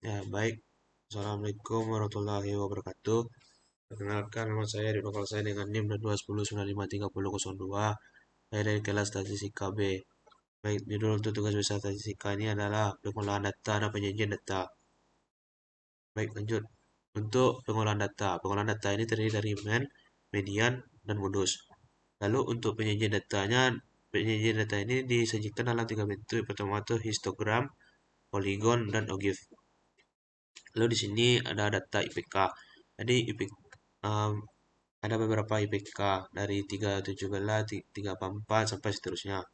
Ya, baik. Assalamualaikum warahmatullahi wabarakatuh. Perkenalkan, nama saya di lokal saya dengan NIM 210953002. Saya dari kelas Statistika B. Baik, judul untuk tugas besar statistika ini adalah pengolahan data dan penyajian data. Baik, lanjut. Untuk pengolahan data. Pengolahan data ini terdiri dari median, dan modus. Lalu untuk penyajian data ini disajikan dalam tiga bentuk. Yang pertama itu histogram, polygon, dan OGIF. Lalu di sini ada data IPK. Jadi um, ada beberapa IPK dari 317, 344 sampai seterusnya.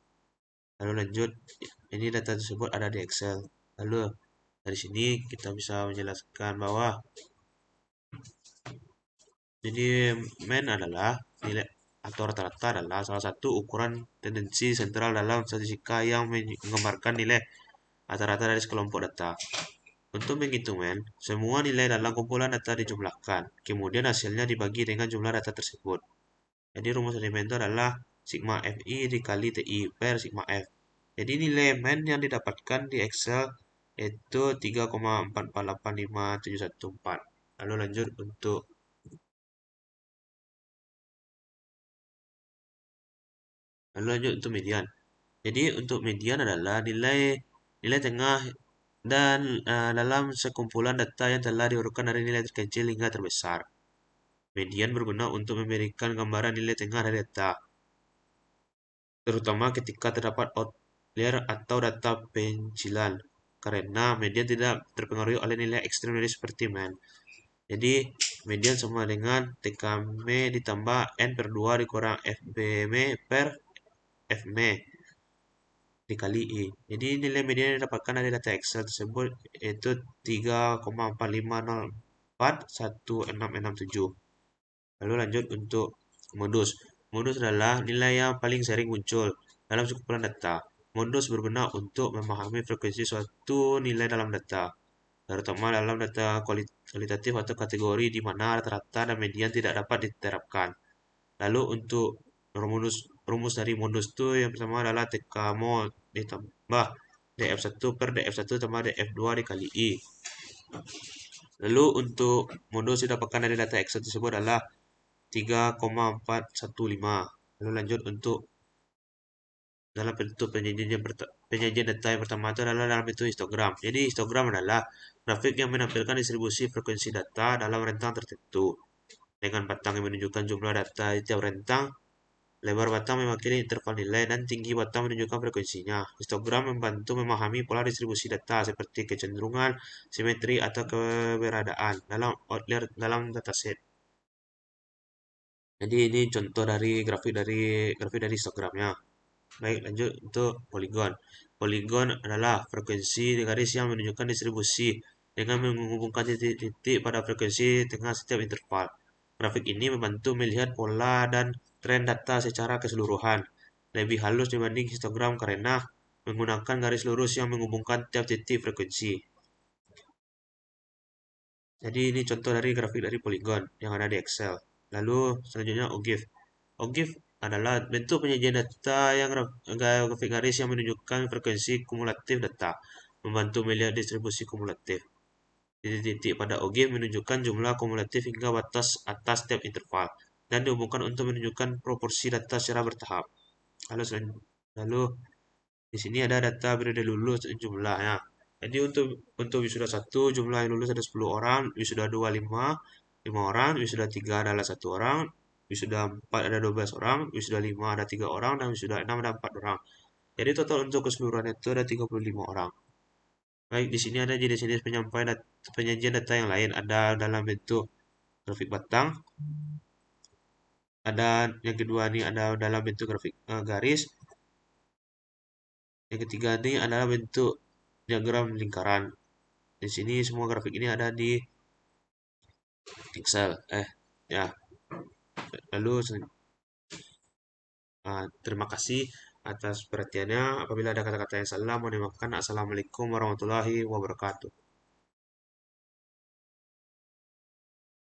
Lalu lanjut, ini data tersebut ada di Excel. Lalu dari sini kita bisa menjelaskan bahwa jadi mean adalah nilai atau rata-rata adalah salah satu ukuran tendensi sentral dalam statistika yang menggambarkan nilai rata-rata dari sekelompok data. Untuk menghitung mean, semua nilai dalam kumpulan data dijumlahkan. Kemudian hasilnya dibagi dengan jumlah data tersebut. Jadi rumus elemen itu adalah sigma fi dikali ti per sigma f. Jadi nilai mean yang didapatkan di Excel itu 3,4485714. Lalu lanjut untuk median. Jadi untuk median adalah nilai nilai tengah dan dalam sekumpulan data yang telah diurutkan dari nilai terkecil hingga terbesar. Median berguna untuk memberikan gambaran nilai tengah dari data, terutama ketika terdapat outlier atau data pencilan, karena median tidak terpengaruhi oleh nilai ekstrem dari seperti mean. Jadi, median sama dengan TKM ditambah N per 2 dikurang FBM per FM dikali I. Jadi, nilai median yang didapatkan dari data Excel tersebut yaitu 3,450416667. Lalu lanjut untuk modus. Modus adalah nilai yang paling sering muncul dalam sekumpulan data. Modus berguna untuk memahami frekuensi suatu nilai dalam data, terutama dalam data kualitatif atau kategori di mana rata-rata dan median tidak dapat diterapkan. Lalu untuk rumus dari modus itu yang pertama adalah TK mod ditambah DF1 per DF1 tambah DF2 dikali I. Lalu untuk modus yang didapatkan dari data Excel tersebut adalah 3,415. Lalu lanjut untuk dalam bentuk penyajian data yang pertama itu adalah dalam bentuk histogram. Jadi histogram adalah grafik yang menampilkan distribusi frekuensi data dalam rentang tertentu. Dengan batang yang menunjukkan jumlah data di tiap rentang, lebar batang mewakili interval nilai, dan tinggi batang menunjukkan frekuensinya. Histogram membantu memahami pola distribusi data seperti kecenderungan, simetri, atau keberadaan dalam outlier dalam dataset. Jadi ini contoh dari grafik dari histogramnya. Baik, lanjut untuk poligon. Poligon adalah frekuensi garis yang menunjukkan distribusi dengan menghubungkan titik-titik pada frekuensi tengah setiap interval. Grafik ini membantu melihat pola dan tren data secara keseluruhan. Lebih halus dibanding histogram karena menggunakan garis lurus yang menghubungkan tiap titik frekuensi. Jadi ini contoh dari grafik dari poligon yang ada di Excel. Lalu selanjutnya OGIF. OGIF adalah bentuk penyajian data yang grafik garis yang menunjukkan frekuensi kumulatif data, membantu melihat distribusi kumulatif. Titik-titik pada OGIF menunjukkan jumlah kumulatif hingga batas atas setiap interval, dan dihubungkan untuk menunjukkan proporsi data secara bertahap. Lalu di sini ada data periode lulus jumlahnya. Jadi untuk wisuda 1 jumlah yang lulus ada 10 orang, wisuda 2 5 orang, wisuda 3 adalah 1 orang, wisuda 4 ada 12 orang, wisuda 5 ada 3 orang, dan wisuda 6 ada 4 orang. Jadi total untuk keseluruhan itu ada 35 orang. Baik, di sini ada jenis-jenis penyajian data yang lain. Ada dalam bentuk grafik batang, ada yang kedua ini ada dalam bentuk grafik garis, yang ketiga ini adalah bentuk diagram lingkaran. Di sini semua grafik ini ada di Excel. Ya. Lalu terima kasih atas perhatiannya. Apabila ada kata-kata yang salah, mohon dimaafkan. Assalamualaikum warahmatullahi wabarakatuh.